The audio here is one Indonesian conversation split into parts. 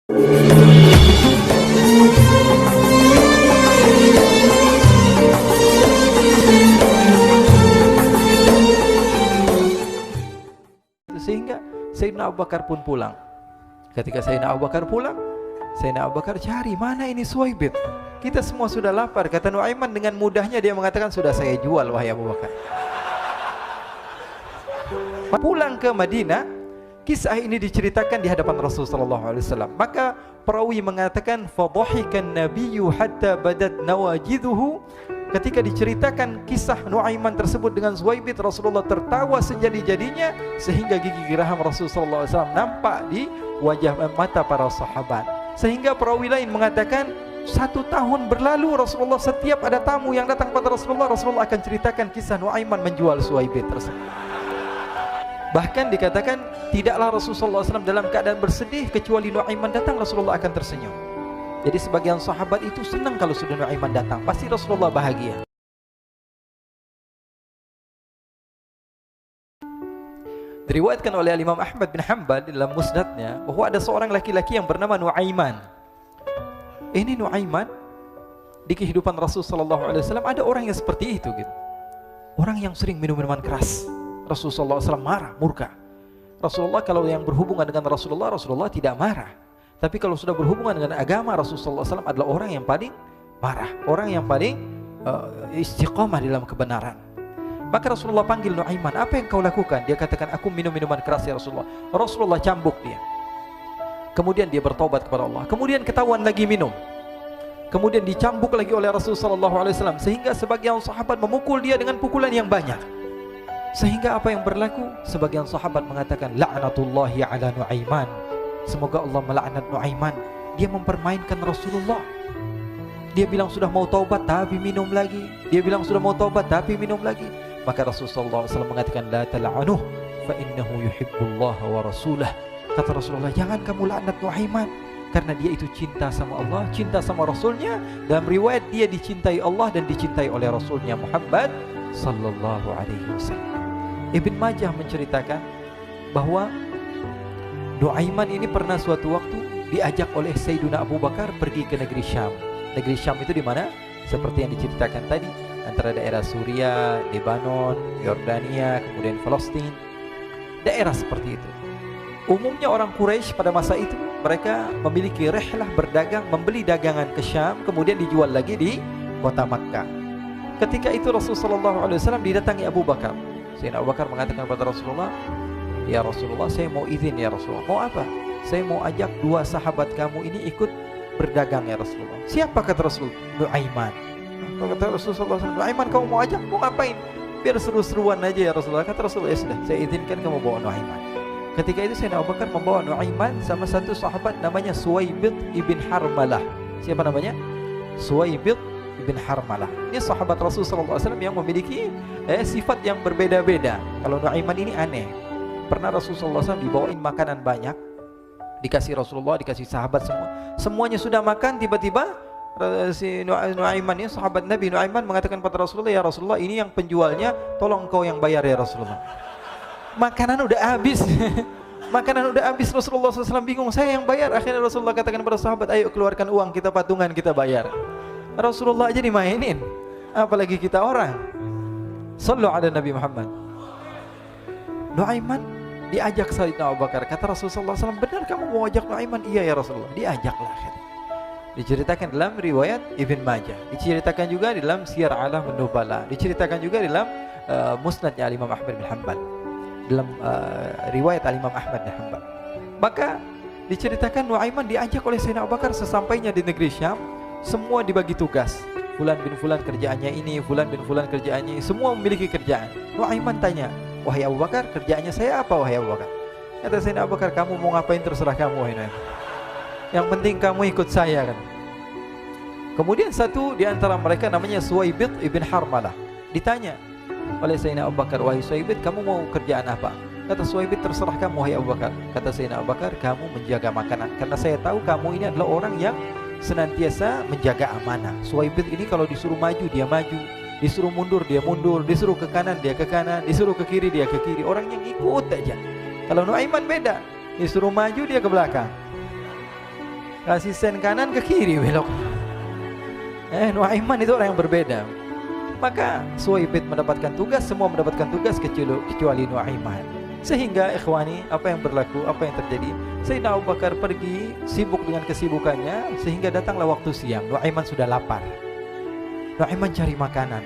Sehingga Sayyidina Abu Bakar pun pulang. Ketika Sayyidina Abu Bakar pulang, Sayyidina Abu Bakar cari, mana ini Suwaibit? Kita semua sudah lapar. Kata Nuaiman dengan mudahnya dia mengatakan, sudah saya jual wahai Abu Bakar. Pulang ke Madinah, kisah ini diceritakan di hadapan Rasulullah SAW. Maka perawi mengatakan, fadhahikan nabiyyu hatta badat nawajiduhu. Ketika diceritakan kisah Nuaiman tersebut dengan Suwaibit, Rasulullah tertawa sejadi-jadinya sehingga gigi geraham Rasulullah SAW nampak di wajah mata para sahabat. Sehingga perawi lain mengatakan 1 tahun berlalu Rasulullah setiap ada tamu yang datang pada Rasulullah akan ceritakan kisah Nuaiman menjual Suwaibit tersebut. Bahkan dikatakan tidaklah Rasulullah SAW dalam keadaan bersedih kecuali Nuaiman datang Rasulullah akan tersenyum. Jadi sebagian sahabat itu senang kalau sudah Nuaiman datang, pasti Rasulullah bahagia. Diriwayatkan oleh Imam Ahmad bin Hanbal dalam musnadnya bahwa ada seorang laki-laki yang bernama Nuaiman. Ini Nuaiman di kehidupan Rasulullah SAW ada orang yang seperti itu gitu. Orang yang sering minum minuman keras. Rasulullah SAW marah, murka. Rasulullah kalau yang berhubungan dengan Rasulullah tidak marah. Tapi kalau sudah berhubungan dengan agama, Rasulullah SAW adalah orang yang paling marah, orang yang paling istiqamah dalam kebenaran. Maka Rasulullah panggil Nuaiman, apa yang kau lakukan? Dia katakan, aku minum minuman keras ya Rasulullah. Rasulullah cambuk dia. Kemudian dia bertobat kepada Allah. Kemudian ketahuan lagi minum. Kemudian dicambuk lagi oleh Rasulullah SAW. Sehingga sebagian sahabat memukul dia dengan pukulan yang banyak. Sehingga apa yang berlaku? Sebagian sahabat mengatakan, la'natullahi ala Nuaiman. Semoga Allah melaknat Nuaiman. Dia mempermainkan Rasulullah. Dia bilang sudah mau taubat tapi minum lagi. Dia bilang sudah mau taubat tapi minum lagi. Maka Rasulullah SAW mengatakan, la tal'anuh fa innahu yuhibbullaha wa rasulah. Kata Rasulullah, jangan kamu laknat Nuaiman, karena dia itu cinta sama Allah, cinta sama Rasulnya. Dalam riwayat dia dicintai Allah dan dicintai oleh Rasulnya Muhammad sallallahu alaihi wasallam. Ibn Majah menceritakan bahwa Nuaiman ini pernah suatu waktu diajak oleh Sayyidina Abu Bakar pergi ke negeri Syam. Negeri Syam itu di mana? Seperti yang diceritakan tadi, antara daerah Suriah, Lebanon, Yordania, kemudian Palestina. Daerah seperti itu. Umumnya orang Quraisy pada masa itu mereka memiliki rihlah berdagang, membeli dagangan ke Syam, kemudian dijual lagi di kota Makkah. Ketika itu Rasulullah SAW didatangi Abu Bakar. Sayyidina Abu Bakar mengatakan kepada Rasulullah, ya Rasulullah, saya mau izin ya Rasulullah. Mau apa? Saya mau ajak 2 sahabat kamu ini ikut berdagang ya Rasulullah. Siapa kata Rasul? Nuaiman. Kata Rasulullah SAW, Nuaiman kamu mau ajak? Mau ngapain? Biar seru-seruan aja ya Rasulullah. Kata Rasulullah, ya sudah, saya izinkan kamu bawa Nuaiman. Ketika itu Sayyidina Abu Bakar membawa Nuaiman sama satu sahabat namanya Suwaibit ibn Harmalah. Siapa namanya? Suwaibit ibn Harmalah. Ini sahabat Rasulullah SAW yang memiliki sifat yang berbeda-beda. Kalau Nuaiman ini aneh. Pernah Rasulullah SAW dibawain makanan banyak, dikasih Rasulullah, dikasih sahabat semua. Semuanya sudah makan, tiba-tiba si Nuaiman ini, sahabat Nabi Nuaiman mengatakan kepada Rasulullah, ya Rasulullah, ini yang penjualnya, tolong kau yang bayar ya Rasulullah. Makanan udah habis. Makanan udah habis, Rasulullah SAW bingung, saya yang bayar. Akhirnya Rasulullah katakan kepada sahabat, ayo keluarkan uang, kita patungan, kita bayar. Rasulullah aja dimainin, apalagi kita orang. Sallu ala Nabi Muhammad. Nuaiman diajak Sayyidina Abu Bakar. Kata Rasulullah SAW, benar kamu mau ajak Nuaiman? Iya ya Rasulullah. Diajaklah akhirnya. Diceritakan dalam riwayat Ibn Majah, diceritakan juga dalam Siyar A'lam An-Nubala, diceritakan juga dalam musnadnya Imam Ahmad bin Hanbal, dalam riwayat Imam Ahmad bin Hanbal. Maka diceritakan Nuaiman diajak oleh Sayyidina Abu Bakar. Sesampainya di negeri Syam, semua dibagi tugas. Fulan bin Fulan kerjaannya ini, Fulan bin Fulan kerjaannya ini, semua memiliki kerjaan. Nuaiman tanya, wahai Abu Bakar, kerjaannya saya apa wahai Abu Bakar? Kata Sayyidina Abu Bakar, kamu mau ngapain terserah kamu wahai Nuaiman. Yang penting kamu ikut saya kan. Kemudian satu di antara mereka namanya Suwaibit ibn Harmalah. Ditanya oleh Sayyidina Abu Bakar, wahai Suwaibit, kamu mau kerjaan apa? Kata Suwaibit, terserah kamu wahai Abu Bakar. Kata Sayyidina Abu Bakar, kamu menjaga makanan, karena saya tahu kamu ini adalah orang yang senantiasa menjaga amanah. Suwaibit ini kalau disuruh maju dia maju, disuruh mundur dia mundur, disuruh ke kanan dia ke kanan, disuruh ke kiri dia ke kiri. Orang yang ikut aja. Kalau Nuaiman beda, disuruh maju dia ke belakang. Kasih sen kanan ke kiri belok. Nuaiman itu orang yang berbeda. Maka Suwaibid mendapatkan tugas, semua mendapatkan tugas kecuali Nuaiman. Sehingga ikhwani, apa yang berlaku, apa yang terjadi? Sayyidina Abu Bakar pergi sibuk dengan kesibukannya, sehingga datanglah waktu siang. Nuaiman sudah lapar. Nuaiman cari makanan.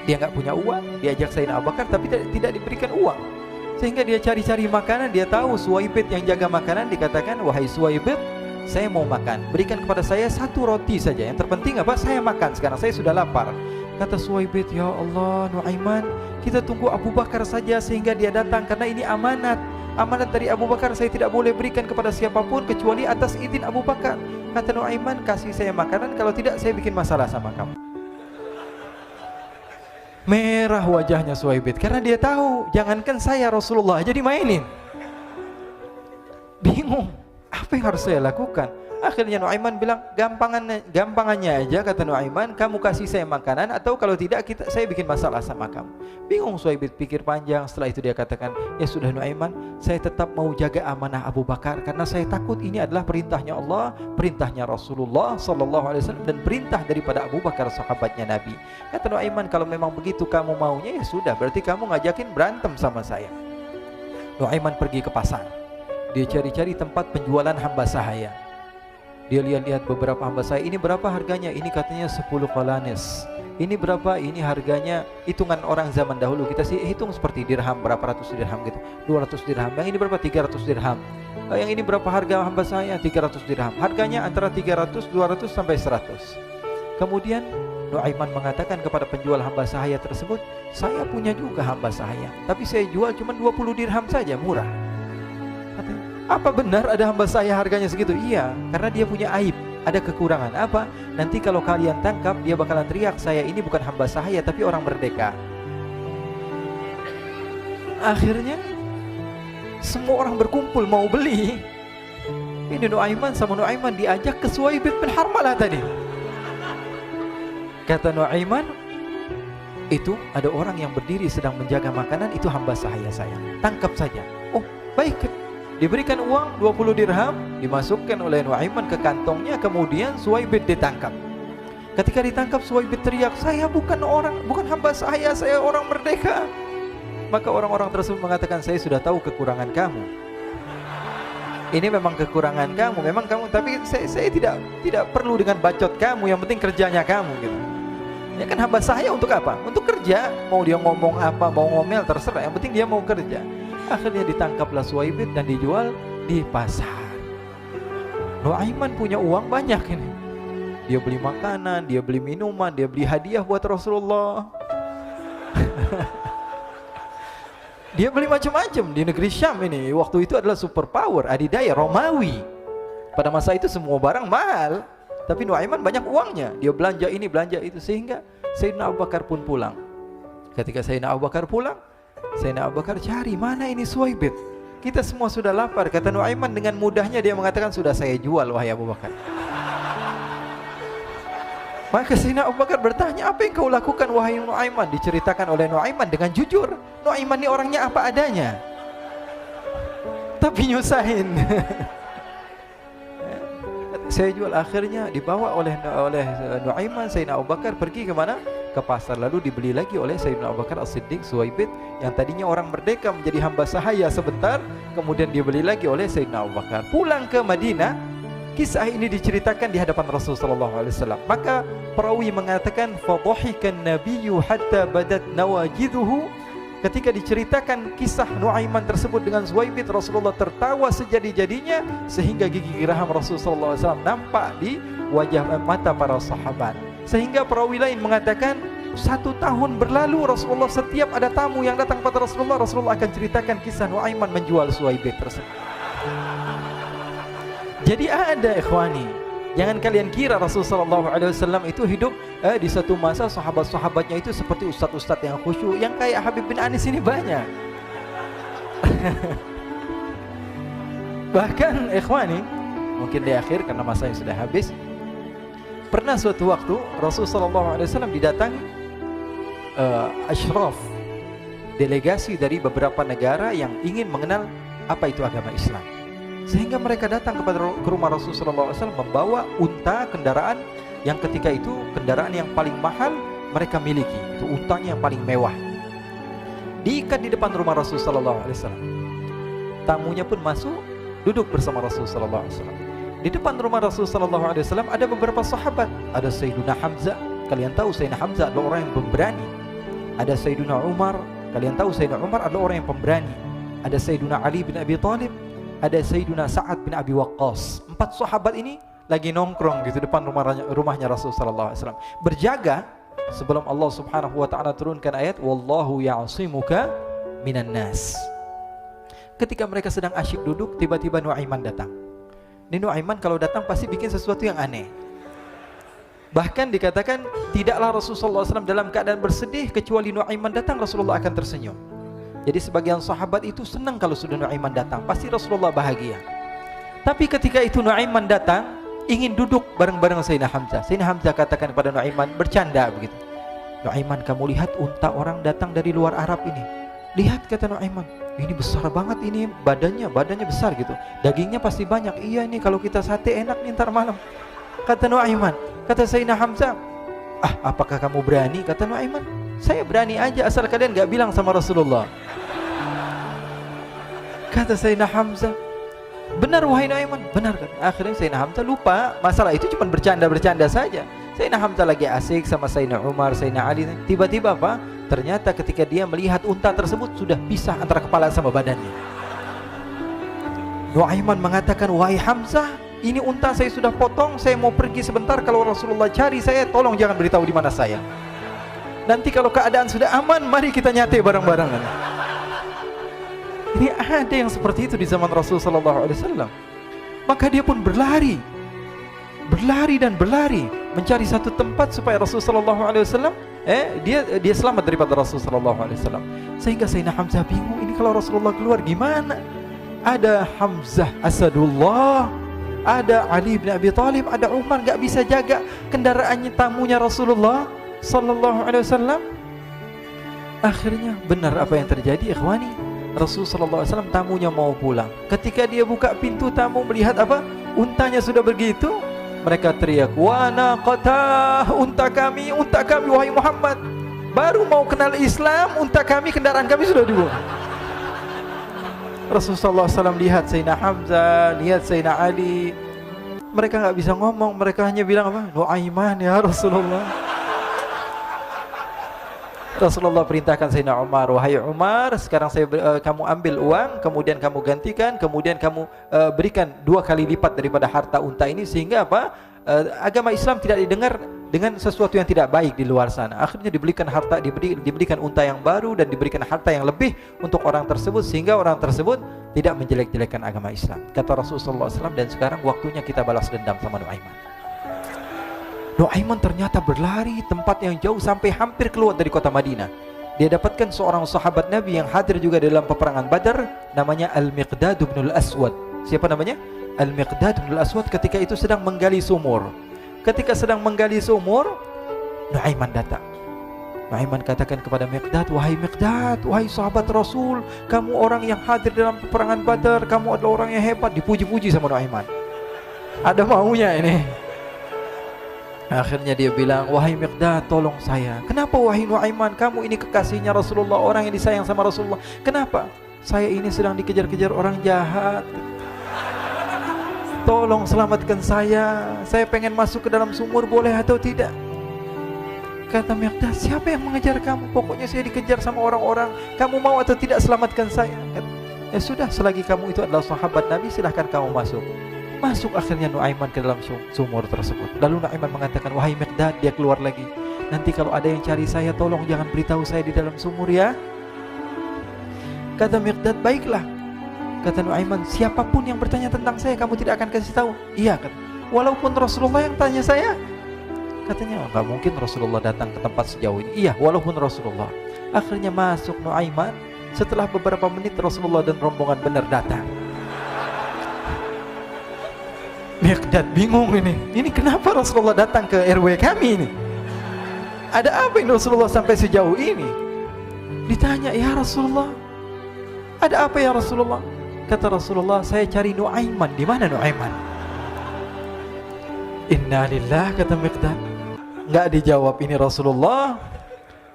Dia nggak punya uang, diajak Sayyidina Abu Bakar tapi tidak diberikan uang. Sehingga dia cari-cari makanan, dia tahu Suwaibid yang jaga makanan, dikatakan, "Wahai Suwaibid, saya mau makan. Berikan kepada saya 1 roti saja. Yang terpenting apa? Saya makan sekarang, saya sudah lapar." Kata Suwaibid, "Ya Allah, Nuaiman, kita tunggu Abu Bakar saja sehingga dia datang, karena ini amanat. Amanat dari Abu Bakar, saya tidak boleh berikan kepada siapapun kecuali atas izin Abu Bakar." Kata Nuaiman, "Kasih saya makanan, kalau tidak saya bikin masalah sama kamu." Merah wajahnya Suwaibid karena dia tahu, jangankan saya, Rasulullah aja dimainin. Bingung, apa yang harus saya lakukan? Akhirnya Nuaiman bilang, gampangannya aja, kata Nuaiman, kamu kasih saya makanan, atau kalau tidak saya bikin masalah sama kamu. Bingung Suwaibid, pikir panjang. Setelah itu dia katakan, "Ya sudah Nuaiman, saya tetap mau jaga amanah Abu Bakar, karena saya takut ini adalah perintahnya Allah, perintahnya Rasulullah SAW, dan perintah daripada Abu Bakar, sahabatnya Nabi." Kata Nuaiman, "Kalau memang begitu kamu maunya, ya sudah, berarti kamu ngajakin berantem sama saya." Nuaiman pergi ke pasar. Dia cari-cari tempat penjualan hamba sahaya. Dia lihat-lihat beberapa hamba sahaya. Ini berapa harganya? Ini katanya 10 qalanis. Ini berapa? Ini harganya hitungan orang zaman dahulu. Kita sih hitung seperti dirham, berapa ratus dirham gitu. 200 dirham. Yang ini berapa? 300 dirham. Yang ini berapa harga hamba sahaya? 300 dirham. Harganya antara 300, 200 sampai 100. Kemudian Nuaiman mengatakan kepada penjual hamba sahaya tersebut, "Saya punya juga hamba sahaya, tapi saya jual cuma 20 dirham saja, murah." Katanya, "Apa benar ada hamba saya harganya segitu?" "Iya, karena dia punya aib, ada kekurangan." "Apa?" "Nanti kalau kalian tangkap, dia bakalan teriak, saya ini bukan hamba sahaya tapi orang merdeka." Akhirnya semua orang berkumpul mau beli. Ini Nuaiman sama Nuaiman diajak ke Suwaibid bin Harmalah tadi. Kata Nuaiman, "Itu ada orang yang berdiri sedang menjaga makanan, itu hamba sahaya saya, tangkap saja." "Oh baik." Diberikan uang 20 dirham, dimasukkan oleh Nuaiman ke kantongnya, kemudian Suwaibid ditangkap. Ketika ditangkap, Suwaibid teriak, "Saya bukan hamba saya orang merdeka." Maka orang-orang tersebut mengatakan, "Saya sudah tahu kekurangan kamu. Ini memang kekurangan kamu, memang kamu, tapi saya tidak perlu dengan bacot kamu, yang penting kerjanya kamu gitu. Ya kan hamba saya untuk apa? Untuk kerja, mau dia ngomong apa, mau ngomel terserah, yang penting dia mau kerja." Akhirnya ditangkaplah Suwaibid dan dijual di pasar. Nuaiman punya uang banyak ini. Dia beli makanan, dia beli minuman, dia beli hadiah buat Rasulullah. Dia beli macam-macam di negeri Syam ini. Waktu itu adalah superpower, adidaya Romawi. Pada masa itu semua barang mahal, tapi Nuaiman banyak uangnya. Dia belanja ini, belanja itu, sehingga Sayyidina Abu Bakar pun pulang. Ketika Sayyidina Abu Bakar pulang, Sayyidina Abu Bakar cari, "Mana ini Suwaibid? Kita semua sudah lapar." Kata Nuaiman dengan mudahnya dia mengatakan, "Sudah saya jual wahai Abu Bakar." Maka Sayyidina Abu Bakar bertanya, "Apa yang kau lakukan wahai Nuaiman?" Diceritakan oleh Nuaiman dengan jujur. Nuaiman ini orangnya apa adanya, tapi nyusahin. Saya jual. Akhirnya dibawa oleh Nuaiman, Sayyidina Abu Bakar pergi ke mana? Ke pasar. Lalu dibeli lagi oleh Sayyidina Abu Bakar As-Siddiq, Suwaibid yang tadinya orang merdeka menjadi hamba sahaya sebentar, kemudian dibeli lagi oleh Sayyidina Abu Bakar. Pulang ke Madinah, kisah ini diceritakan di hadapan Rasulullah SAW. Maka perawi mengatakan, "Fadhahikan nabiyyu hatta badat nawajiduhu." Ketika diceritakan kisah Nuaiman tersebut dengan Suwaibid, Rasulullah tertawa sejadi-jadinya sehingga gigi geraham Rasulullah SAW nampak di wajah mata para sahabat. Sehingga perawi lain mengatakan 1 tahun berlalu Rasulullah, setiap ada tamu yang datang kepada Rasulullah akan ceritakan kisah Nuaiman menjual Suwaibid tersebut. Jadi ada ikhwani, jangan kalian kira Rasulullah SAW itu hidup di satu masa sahabat-sahabatnya itu seperti ustadz-ustadz yang khusyuk, yang kayak Habib bin Anis ini banyak. Bahkan ikhwani, mungkin di akhir karena masanya sudah habis, pernah suatu waktu Rasulullah SAW didatangi asyraf, delegasi dari beberapa negara yang ingin mengenal apa itu agama Islam. Sehingga mereka datang ke rumah Rasulullah SAW membawa unta, kendaraan yang ketika itu kendaraan yang paling mahal mereka miliki. Itu untanya yang paling mewah. Diikat di depan rumah Rasulullah SAW. Tamunya pun masuk, duduk bersama Rasulullah SAW. Di depan rumah Rasulullah SAW ada beberapa sahabat. Ada Sayyiduna Hamzah. Kalian tahu Sayyidina Hamzah adalah orang yang pemberani. Ada Sayyiduna Umar. Kalian tahu Sayyidina Umar adalah orang yang pemberani. Ada Sayyiduna Ali bin Abi Thalib. Ada Sayyiduna Sa'ad bin Abi Waqqas. 4 sahabat ini lagi nongkrong gitu depan rumahnya Rasulullah SAW, berjaga sebelum Allah Subhanahu wa taala turunkan ayat wallahu ya'simuka minan nas. Ketika mereka sedang asyik duduk, tiba-tiba Nuaiman datang. Ini Nuaiman kalau datang pasti bikin sesuatu yang aneh. Bahkan dikatakan tidaklah Rasulullah SAW dalam keadaan bersedih, kecuali Nuaiman datang Rasulullah akan tersenyum. Jadi sebagian sahabat itu senang kalau sudah Nuaiman datang, pasti Rasulullah bahagia. Tapi ketika itu Nuaiman datang, ingin duduk bareng-bareng Sayyidina Hamzah. Sayyidina Hamzah katakan kepada Nuaiman, bercanda begitu. Nuaiman, kamu lihat unta orang datang dari luar Arab ini. Lihat, kata Nuaiman, ini besar banget ini, badannya besar gitu. Dagingnya pasti banyak. Iya, ini kalau kita sate enak nih ntar malam. Kata Nuaiman. Kata Sayyidina Hamzah, apakah kamu berani? Kata Nuaiman, saya berani aja asal kalian gak bilang sama Rasulullah. Kata Sayyidina Hamzah, benar wahai Nuaiman, benar kan? Akhirnya Sayyidina Hamzah lupa masalah itu, cuma bercanda-bercanda saja. Sayyidina Hamzah lagi asik sama Sayyidina Umar, Sayyidina Ali. Tiba-tiba apa? Ternyata ketika dia melihat unta tersebut sudah pisah antara kepala sama badannya. Nuaiman mengatakan, wahai Hamzah, ini unta saya sudah potong, saya mau pergi sebentar. Kalau Rasulullah cari saya, tolong jangan beritahu di mana saya. Nanti kalau keadaan sudah aman, mari kita nyate bareng-bareng. Ini ada yang seperti itu di zaman Rasulullah SAW. Maka dia pun berlari dan berlari mencari satu tempat supaya Rasulullah SAW dia selamat daripada Rasulullah SAW. Sehingga Sayyidina Hamzah bingung, ini kalau Rasulullah keluar gimana? Ada Hamzah Asadullah, ada Ali bin Abi Thalib, ada Umar, gak bisa jaga kendaraannya tamunya Rasulullah SAW. Akhirnya benar apa yang terjadi, ikhwani. Rasulullah SAW tamunya mau pulang. Ketika dia buka pintu, tamu melihat apa? Untanya sudah begitu. Mereka teriak, wa naqata, unta kami wahai Muhammad. Baru mau kenal Islam, unta kami, kendaraan kami sudah dibuang. Rasulullah SAW lihat Sayyidina Hamzah, lihat Sayyidina Ali. Mereka gak bisa ngomong, mereka hanya bilang apa? Nuaiman ya Rasulullah. Rasulullah perintahkan Sayyidina Umar, wahai Umar, sekarang kamu ambil uang, kemudian kamu gantikan, kemudian kamu berikan 2 kali lipat daripada harta unta ini, sehingga apa? Agama Islam tidak didengar dengan sesuatu yang tidak baik di luar sana. Akhirnya diberikan harta, diberikan unta yang baru dan diberikan harta yang lebih untuk orang tersebut, sehingga orang tersebut tidak menjelek-jelekan agama Islam. Kata Rasulullah SAW, dan sekarang waktunya kita balas dendam sama Nuaiman. Nuaiman ternyata berlari tempat yang jauh sampai hampir keluar dari kota Madinah. Dia dapatkan seorang sahabat Nabi yang hadir juga dalam peperangan Badar, namanya Al-Miqdad bin Al-Aswad. Siapa namanya? Al-Miqdad bin Al-Aswad ketika itu sedang menggali sumur. Ketika sedang menggali sumur, Nuaiman datang. Nuaiman katakan kepada Miqdad, wahai Miqdad, wahai sahabat Rasul, kamu orang yang hadir dalam peperangan Badar, kamu adalah orang yang hebat. Dipuji-puji sama Nuaiman. Ada maunya ini. Akhirnya dia bilang, wahai Miqdad, tolong saya. Kenapa wahai Nuaiman? Kamu ini kekasihnya Rasulullah, orang yang disayang sama Rasulullah. Kenapa? Saya ini sedang dikejar-kejar orang jahat. Tolong selamatkan saya. Saya pengen masuk ke dalam sumur, boleh atau tidak? Kata Miqdad, siapa yang mengejar kamu? Pokoknya saya dikejar sama orang-orang. Kamu mau atau tidak selamatkan saya? Ya sudah, selagi kamu itu adalah sahabat Nabi, silahkan kamu masuk. Masuk akhirnya Nuaiman ke dalam sumur tersebut. Lalu Nuaiman mengatakan, wahai Miqdad, dia keluar lagi. Nanti kalau ada yang cari saya, tolong jangan beritahu saya di dalam sumur ya. Kata Miqdad, baiklah. Kata Nuaiman, siapapun yang bertanya tentang saya, kamu tidak akan kasih tahu. Iya, kata. Walaupun Rasulullah yang tanya saya. Katanya, enggak mungkin Rasulullah datang ke tempat sejauh ini. Iya, walaupun Rasulullah. Akhirnya masuk Nuaiman. Setelah beberapa menit, Rasulullah dan rombongan benar datang. Miqdad bingung ini. Ini kenapa Rasulullah datang ke RW kami ini? Ada apa ini Rasulullah sampai sejauh ini? Ditanya, ya Rasulullah, ada apa ya Rasulullah? Kata Rasulullah, saya cari Nuaiman. Di mana Nuaiman? Innalillah, kata Miqdad. Nggak dijawab ini Rasulullah.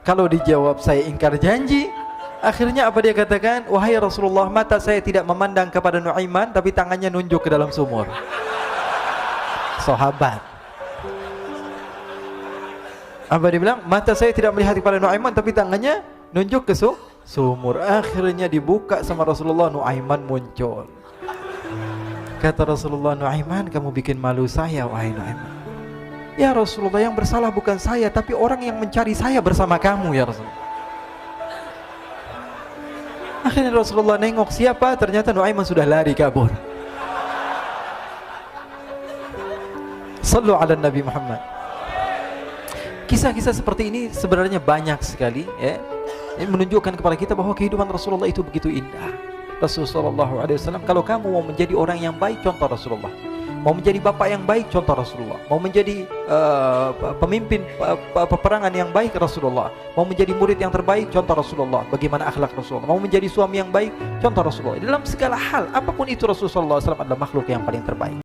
Kalau dijawab saya ingkar janji. Akhirnya apa dia katakan? Wahai Rasulullah, mata saya tidak memandang kepada Nuaiman, tapi tangannya nunjuk ke dalam sumur. Sahabat. Apa dia bilang? Mata saya tidak melihat kepada Nuaiman, tapi tangannya nunjuk ke sumur. Akhirnya dibuka sama Rasulullah, Nuaiman muncul. Kata Rasulullah, Nuaiman, kamu bikin malu saya, wahai Nuaiman. Ya Rasulullah, yang bersalah bukan saya, tapi orang yang mencari saya bersama kamu, ya Rasulullah. Akhirnya Rasulullah nengok, siapa? Ternyata Nuaiman sudah lari kabur. Sallu ala Nabi Muhammad. Kisah-kisah seperti ini sebenarnya banyak sekali, ya. Ini menunjukkan kepada kita bahwa kehidupan Rasulullah itu begitu indah. Rasulullah SAW, kalau kamu mau menjadi orang yang baik, contoh Rasulullah. Mau menjadi bapak yang baik, contoh Rasulullah. Mau menjadi pemimpin peperangan yang baik, Rasulullah. Mau menjadi murid yang terbaik, contoh Rasulullah. Bagaimana akhlak Rasulullah. Mau menjadi suami yang baik, contoh Rasulullah. Dalam segala hal, apapun itu Rasulullah SAW adalah makhluk yang paling terbaik.